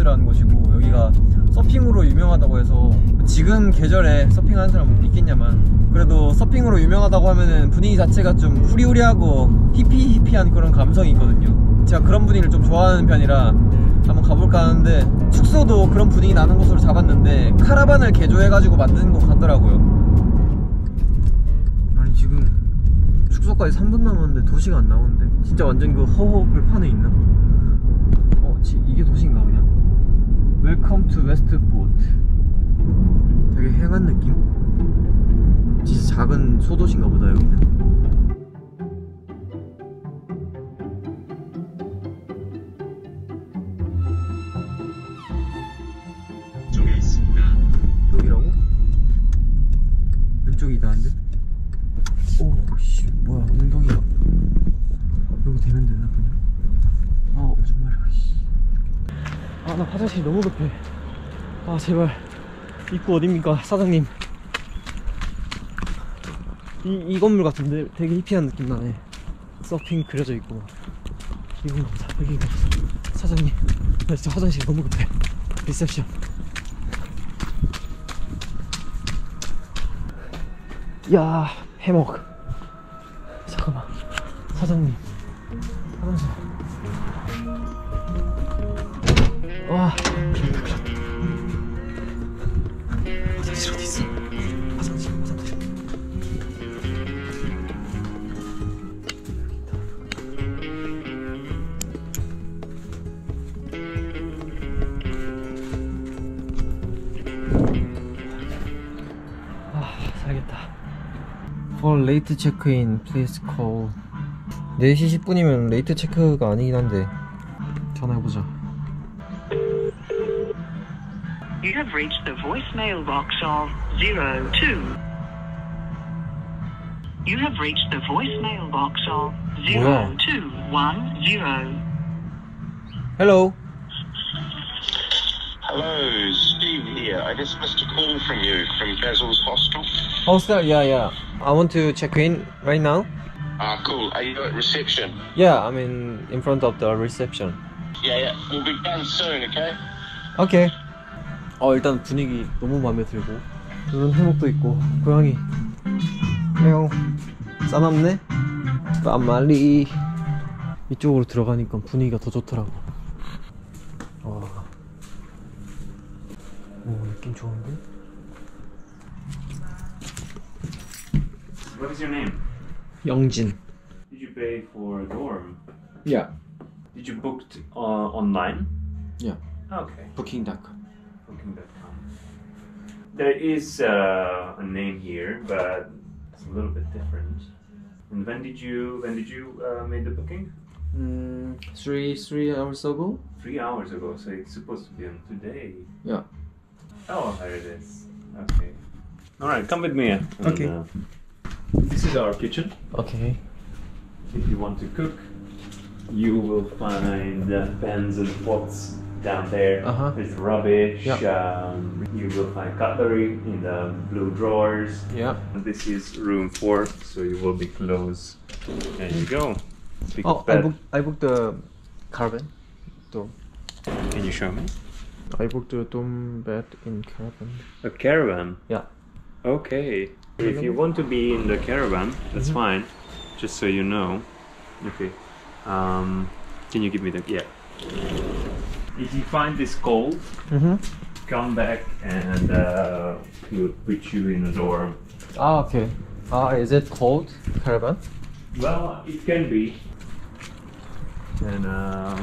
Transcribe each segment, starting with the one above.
서피스라는 곳이고, 여기가 서핑으로 유명하다고 해서, 지금 계절에 서핑하는 사람은 있겠냐만, 그래도 서핑으로 유명하다고 하면은 분위기 자체가 좀 후리후리하고 히피히피한 그런 감성이 있거든요. 제가 그런 분위기를 좀 좋아하는 편이라 한번 가볼까 하는데, 숙소도 그런 분위기 나는 곳으로 잡았는데 카라반을 개조해가지고 만드는 것 같더라고요. 아니 지금 숙소까지 3분 남았는데 도시가 안 나오는데, 진짜 완전 그 허허벌판에 있나? 이게 도시인가 그냥? Welcome to Westport. 되게 행한 느낌? 진짜 작은 소도시인가 보다 여기는. 쪽에 있습니다. 여기라고? 왼쪽이 이다는데? 오씨 뭐야, 엉덩이가 여기 되면 되나 그냥? 무슨 말이야. 나 화장실 너무 급해. 제발 입구 어딥니까 사장님. 이 건물 같은데 되게 히피한 느낌 나네. 서핑 그려져 있고. 이건가 보다. 여기가 사장님, 나 진짜 화장실 너무 급해. 리셉션. 야, 해먹. 잠깐만 사장님, 화장실. 와, 큰일났다. 화장실 어디 있어? 화장실. 살겠다. For late check-in, please call. 4시 10분이면 레이트 체크가 아니긴 한데 전화해보자. You have reached the voicemail box of 02. You have reached the voicemail box of 0210. Hello. Hello, Steve here. I just missed a call from you from Basil's Hostel. Hostel? Yeah. I want to check in right now. Cool. Are you at reception? Yeah, I'm in front of the reception. Yeah. We'll be done soon, okay? Okay. 일단 분위기 너무 마음에 들고, 이런 해먹도 있고, 고양이 매우 싸납네. 빠말리. 이쪽으로 들어가니까 분위기가 더 좋더라고. 느낌 좋은데? What is your name? 영진. Did you pay for a dorm? Yeah. Did you book online? Yeah. Okay. Booking.com. Booking.com. There is a name here, but it's a little bit different. And when did you make the booking? 3 hours ago. 3 hours ago. So it's supposed to be on today. Yeah. Oh, there it is. Okay. All right, come with me. Okay. This is our kitchen. Okay. If you want to cook, you will find pans and pots down there with rubbish. Yeah. You will find cutlery in the blue drawers. Yeah. This is room 4, so you will be close. There you go. Big I bed. booked the caravan dorm. Can you show me? I booked the dorm bed in caravan. A caravan? Yeah. Okay. If you want to be in the caravan, that's fine. Just so you know. Okay. Can you give me the... Yeah. If you find this cold, come back and we'll put you in a dorm. Okay. Is it cold caravan? Well, it can be. And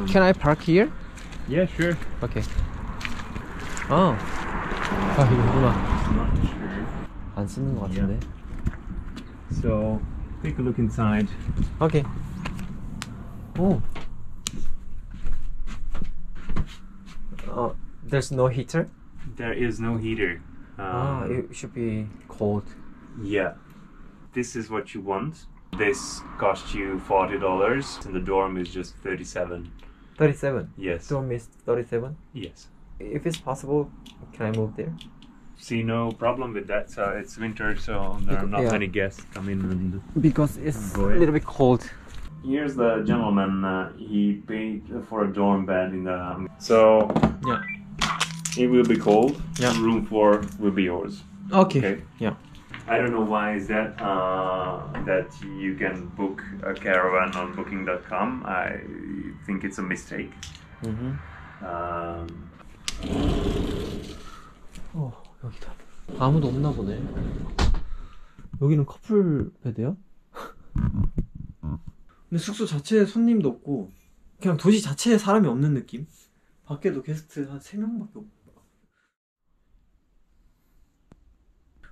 Can I park here? yeah, sure. Okay. 이거구나. Not sure. 안 쓰는 것 같은데. So take a look inside. Okay. There's no heater? There is no heater. It should be cold. Yeah. This is what you want. This cost you $40 and the dorm is just 37. 37? Yes. Dorm is 37? Yes. If it's possible, can I move there? See, no problem with that. So it's winter, so there are not Yeah. many guests come in. And Because it's Go a ahead. little bit cold. here's the gentleman. He paid for a dorm bed in the. So Yeah. It will be cold. Yeah. Room 4 will be yours. Okay. Okay. Yeah. I don't know why is that that you can book a caravan on booking.com. I think it's a mistake. 여기다. 아무도 없나 보네. 여기는 커플 베드야? 근데 숙소 자체에 손님도 없고 그냥 도시 자체에 사람이 없는 느낌? 밖에도 게스트 한 3명밖에 없고.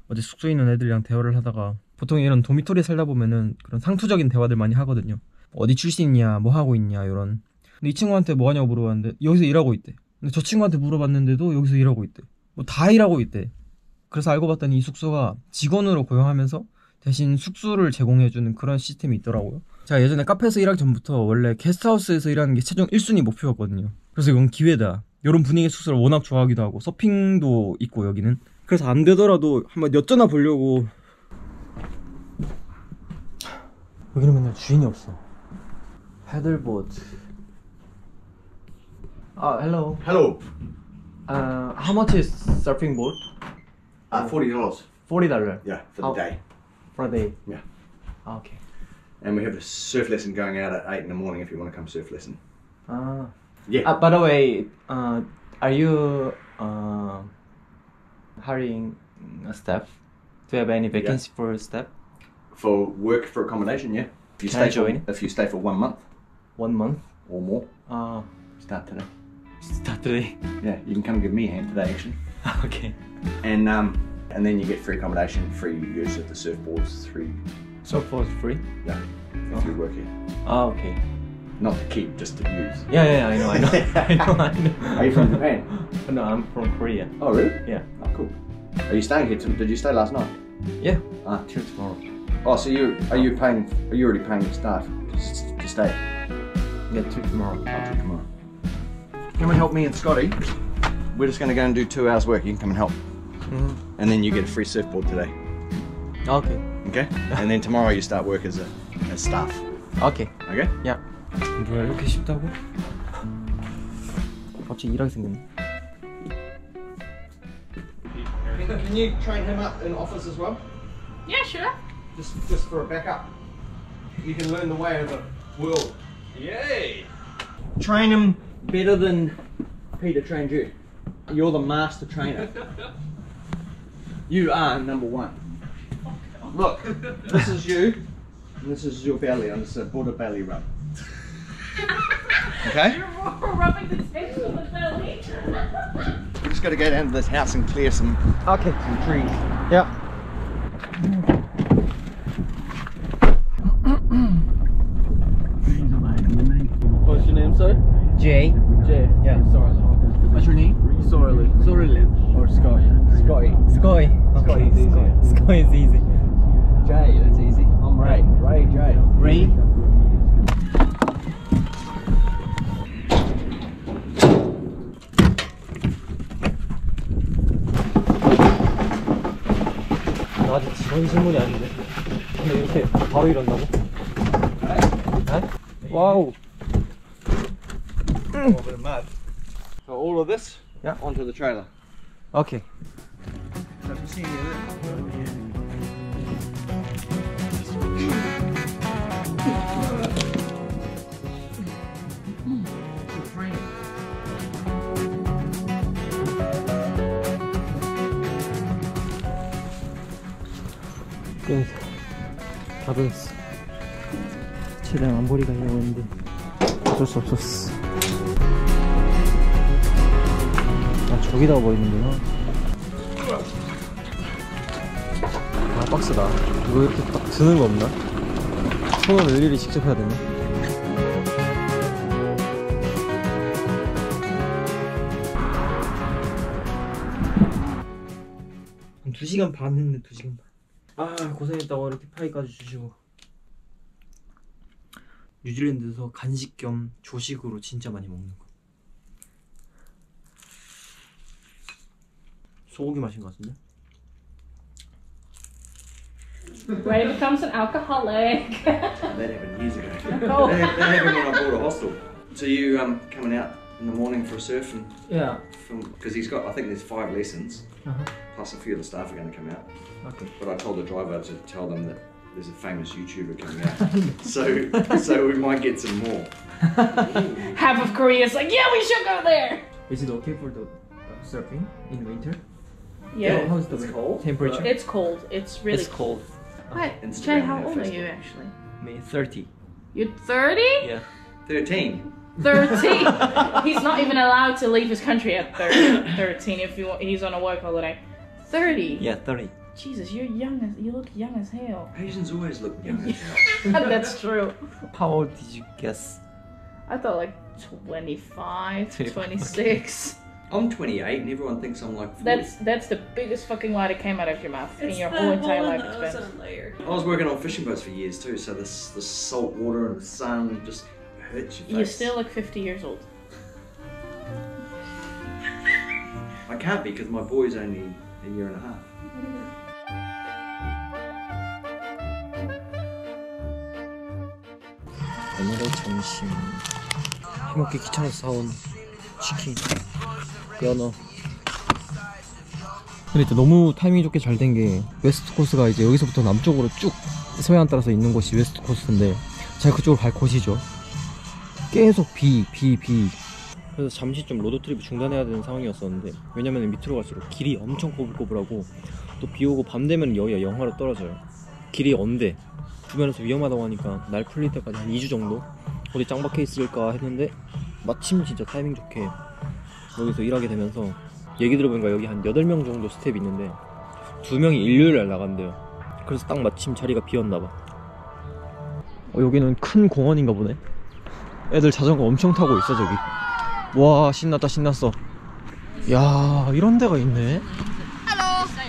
어제 숙소에 있는 애들이랑 대화를 하다가 보통 이런 도미토리에 살다 보면은 그런 상투적인 대화들 많이 하거든요. 어디 출신이냐, 뭐 하고 있냐 이런. 근데 이 친구한테 뭐 하냐고 물어봤는데 여기서 일하고 있대. 근데 저 친구한테 물어봤는데도 여기서 일하고 있대. 뭐 다 일하고 있대. 그래서 알고 봤더니 이 숙소가 직원으로 고용하면서 대신 숙소를 제공해주는 그런 시스템이 있더라고요. 제가 예전에 카페에서 일하기 전부터 원래 게스트하우스에서 일하는 게 최종 1순위 목표였거든요. 그래서 이건 기회다. 이런 분위기의 숙소를 워낙 좋아하기도 하고 서핑도 있고 여기는. 그래서 안 되더라도 한번 여쭤나 보려고. 여기는 맨날 주인이 없어. 패들보트. Hello. Hello. How much is surfing boat? $40. $40. Yeah, for the How- day. For a day. Yeah. Okay. And we have a surf lesson going out at 8 in the morning if you want to come surf lesson. Yeah. By the way, are you hiring a staff? Do you have any vacancy for staff? For work, for accommodation, yeah. If you Can I stay for, join? if you stay for 1 month 1 month? or more, Uh, start today. start today. Yeah, you can come give me a hand today actually. Okay. And then you get free accommodation, free use of the surfboards, free So for free? yeah, if you work here. Okay. Not to keep, just to use. Yeah, I know. I know. Are you from Japan? No, I'm from Korea. Oh really? Yeah. Oh cool. Are you staying here? Did you stay last night? Yeah. Ah. Till tomorrow. Oh, so are you already paying your staff to stay? Yeah, till tomorrow. Till tomorrow. Come and help me and Scotty. We're just going to go and do 2 hours work. You can come and help. And then you get a free surfboard today. Okay. Okay? And then tomorrow you start work as staff. Okay. Okay? Yeah. 뭐야 이렇게 쉽다고? 갑자기 일하게 생겼네. Can you train him up in office as well? Yeah, sure. Just for a backup. You can learn the way of the world. Yay! Train him better than Peter trained you. You're the master trainer. You are number 1. Look, this is you, and this is your belly. I'm just a Buddha belly rub. Okay? You're rubbing the tips of the belly. We just got to go down to this house and clear some trees. Yeah. What's your name, sir? Jay. Jay. Yeah. Sorry. What's your name? Sorely. Sorely. Or Scotty. Scotty. Scotty. Scotty's easy. Scotty's easy. Jay, that's easy. I'm Ray. Ray, Jay. Ray. 나 아직 그런 질문이 아닌데. 근데 이렇게 바로 이런다고? 네? 와우. A little bit of mud. So all of this Yeah. onto the trailer. 오케이. So if you see any of this, 다 젖었어. 최대한 안 버리고 하려고 했는데 어쩔 수 없었어. 아, 저기다가 버리는구나. 아, 박스다. 이거 이렇게 딱 드는 거 없나? 손으로 일일이 직접 해야 되나? 한 2시간 반 했네. 2시간 반. 아, 고생했다고 이렇게 파이까지 주시고. 뉴질랜드에서 간식 겸 조식으로 진짜 많이 먹는 거. 소고기 맛인 것 같은데? Ray becomes an alcoholic. that happened years ago. Oh. That happened when I bought a hostel. So you coming out in the morning for a surf and Yeah. film, because he's got, I think there's 5 lessons, Uh-huh. plus a few of the staff are going to come out. Okay. But I told the driver to tell them that there's a famous YouTuber coming out, so we might get some more. Half of Korea is like, yeah, we should go there. Is it okay for the surfing in winter? Yeah. How's the temperature? It's cold. It's really It's cold. What? Instagram Jay, how Live old are Festival. you actually? May 30. You're 30? Yeah. 13. 13. He's not even allowed to leave his country at 13 if he's on a work holiday. 30. Yeah, 30. Jesus, you look young as hell. Asians always look young as hell. That's true. How old did you guess? I thought like 25, 26. I'm 28 and everyone thinks I'm like 40. That's the biggest fucking lie that came out of your mouth in your whole entire life experience. I was working on fishing boats for years too, so the salt water and the sun just hurts your face. You're still like 50 years old. I can't be because my boy's only a year and a half. 오늘의 점심 해먹기 귀찮아서 사온 치킨 연어. 근데 진짜 너무 타이밍이 좋게 잘 된 게 웨스트 코스가 이제 여기서부터 남쪽으로 쭉 서해안 따라서 있는 곳이 웨스트 코스인데 제가 그쪽으로 갈 곳이죠. 계속 비. 그래서 잠시 좀 로드트립을 중단해야 되는 상황이었었는데, 왜냐면 밑으로 갈수록 길이 엄청 꼬불꼬불하고 또 비 오고 밤 되면 여기가 영하로 떨어져요. 길이 언데 주변에서 위험하다고 하니까 날 풀릴 때까지 한 2주 정도 어디 짱박혀 있을까 했는데, 마침 진짜 타이밍 좋게 여기서 일하게 되면서 얘기 들어보니까 여기 한 8명 정도 스텝이 있는데 2명이 일요일날 나간대요. 그래서 딱 마침 자리가 비었나봐. 여기는 큰 공원인가 보네. 애들 자전거 엄청 타고 있어 저기. 와, 신났다 신났어. 야, 이런 데가 있네.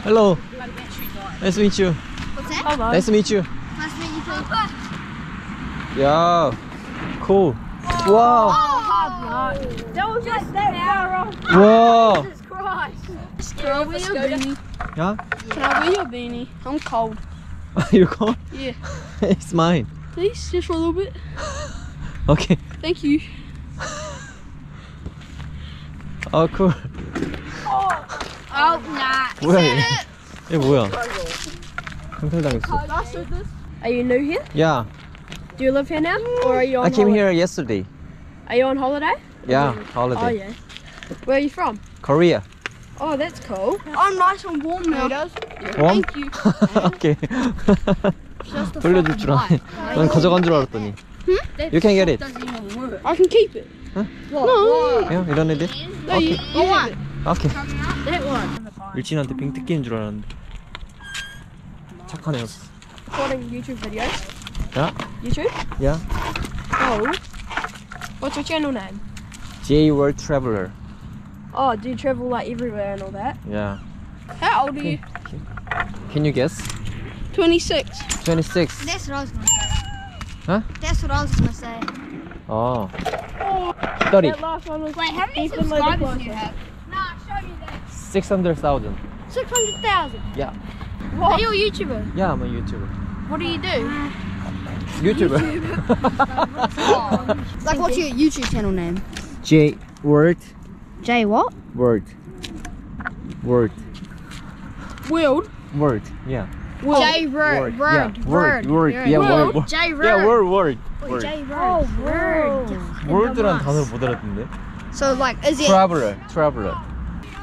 Hello. Nice to meet you. What's that? Nice to meet you. Nice to meet you too. 야, cool. 와, That was just that. 와. Jesus Christ. Can I wear your beanie? 야, Can I wear your beanie? I'm cold. you cold? Yeah. It's mine. Please, just for a little bit. Okay. Thank you. 아, cool. Oh, nah. 뭐야 얘? 얘 뭐야? 강탈당했어. Are you new here? Yeah, Do you live here now? Or are you on I came holiday? here yesterday. Are you on holiday? Yeah, Oh, holiday. yeah. Where are you from? Korea. Oh, that's cool. I'm nice and warm now. Warm? Thank you. 오케이. Just a 돌려줄 줄 아네. 난 가져간 줄 알았더니. You can get it. I can keep it. Huh? No. 야, 이런 애들? No, you have it. 오케이. That one. 일진한테 빙 뜯기는 줄 알았는데. 착하네요. Recording YouTube videos. 야, YouTube? 야. Oh. What's your channel name? J World Traveler. Oh, do you travel like everywhere and all that? Yeah. How old are you? Can you guess? 26. 26. That's what I was gonna say. Huh? That's what I was gonna say. 어. 30. That last one was Wait, how many definitely the subscribers do you closest. have? Nah, show me that. 600,000. 600,000. Yeah. Are you a YouTuber? Yeah, I'm a YouTuber. What do you do? YouTuber. Like, what's your YouTube channel name? J World Jay what? World. World. World. Word. Yeah. Jay Word. Yeah. Word. Yeah, word. Jay Word. Yeah, word. Jay Word. Oh, Word. Word란 단어를 못 알아듣는데. So, like, is it? Traveler.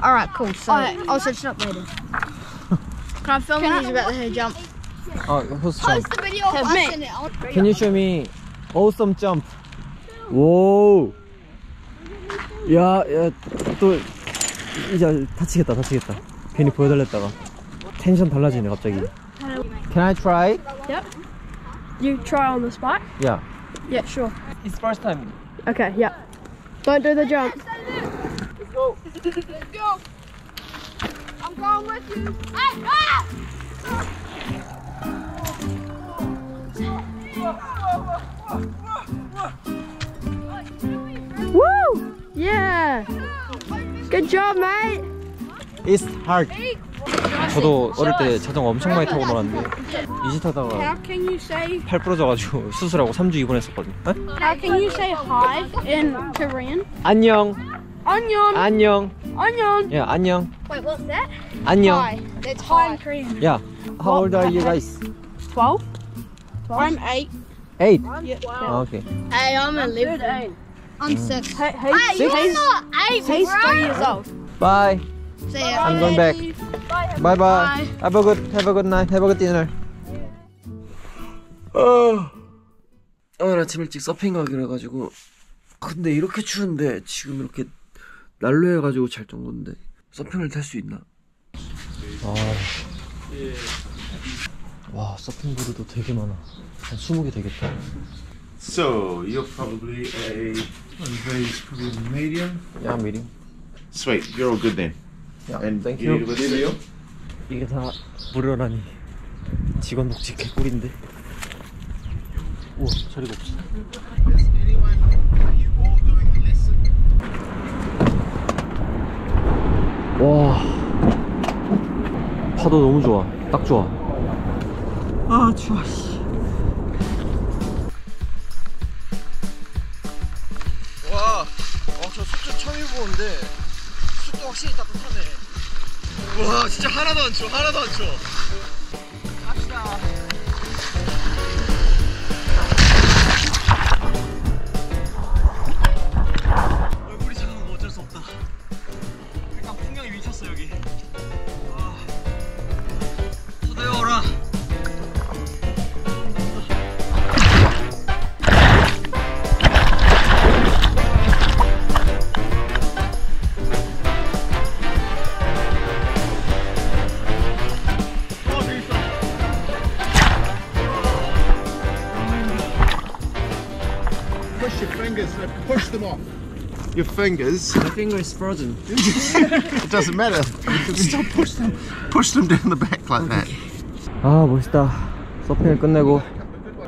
Alright, cool. So, I'll search it up later. Can I film you about the hair jump? who's jump? Post the video of us in it. Can you show me awesome jump? 오. 야, 또 이제 다치겠다. 괜히 보여달랬다가 텐션 달라지네 갑자기. Can I try? Yep. You try on the spot? Yeah. Yeah, sure. It's first time. Okay, yeah. Don't do the jump. Let's go. I'm going with you. Woo! Yeah! Good job, mate! It's hard. 저도 어릴 때 자전거 엄청 많이 타고 놀았는데 이지 타다가 How can you say 팔 부러져가지고 수술하고 3주 입원했었거든요. 에? How can you say hi in Korean? 안녕. Onion. 안녕. Onion. 야 안녕. Wait, what's that? 안녕. Hi. That's hi in Korean. 야, how old are you guys? 12. I'm 8. 8. Yeah. Okay. Hey, I'm 11. I'm 6. Hey, Six? you're not 8, He's bro. 3 years old. Bye. See ya. I'm going back. Bye bye. Have a good night. Have a good dinner. 오늘 아침 일찍 서핑 가기로 해가지고 근데 이렇게 추운데 지금 이렇게 난로 해가지고 잘 정도인데 서핑을 탈 수 있나? 와 서핑보드도 되게 많아. 한 20개 되겠다. So you're probably a medium. 야 medium. Sweet, you're all good then. 야 And thank you you. need a video? 이게 다 무료라니 직원 복지 개꿀인데. 우와 자리가 없어. 와 파도 너무 좋아. 딱 좋아. 아 추워 씨. 와, 저 숙소 처음 입어보는데 숙소 확실히 따뜻하네. 와 진짜 하나도 안 추워. 하나도 안 추워. 갑시다. 얼굴이 작은 거 어쩔 수 없다. 약간 풍경이 미쳤어 여기. 와, 서대어라. Push your fingers, push them off. Your fingers. My finger is frozen. It doesn't matter. You can still push them down the back like that. 아 멋있다. 서핑을 끝내고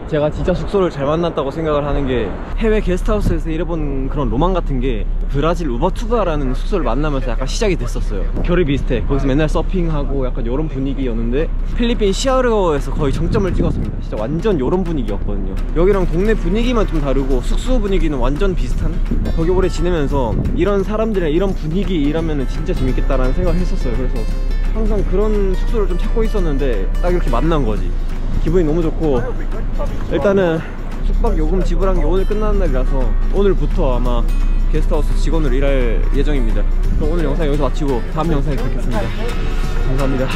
제가 진짜 숙소를 잘 만났다고 생각을 하는 게 해외 게스트하우스에서 일해본 그런 로망 같은 게 브라질 우버투바라는 숙소를 만나면서 약간 시작이 됐었어요. 결이 비슷해. 거기서 맨날 서핑하고 약간 요런 분위기였는데 필리핀 시아르어에서 거의 정점을 찍었습니다. 진짜 완전 요런 분위기였거든요. 여기랑 동네 분위기만 좀 다르고 숙소 분위기는 완전 비슷한. 거기 오래 지내면서 이런 사람들이랑 이런 분위기 일하면 진짜 재밌겠다라는 생각을 했었어요. 그래서 항상 그런 숙소를 좀 찾고 있었는데 딱 이렇게 만난 거지. 기분이 너무 좋고 일단은 숙박 요금 지불한 게 오늘 끝나는 날이라서 오늘부터 아마 게스트하우스 직원으로 일할 예정입니다. 그럼 오늘 영상 여기서 마치고 다음 영상에 뵙겠습니다. 감사합니다.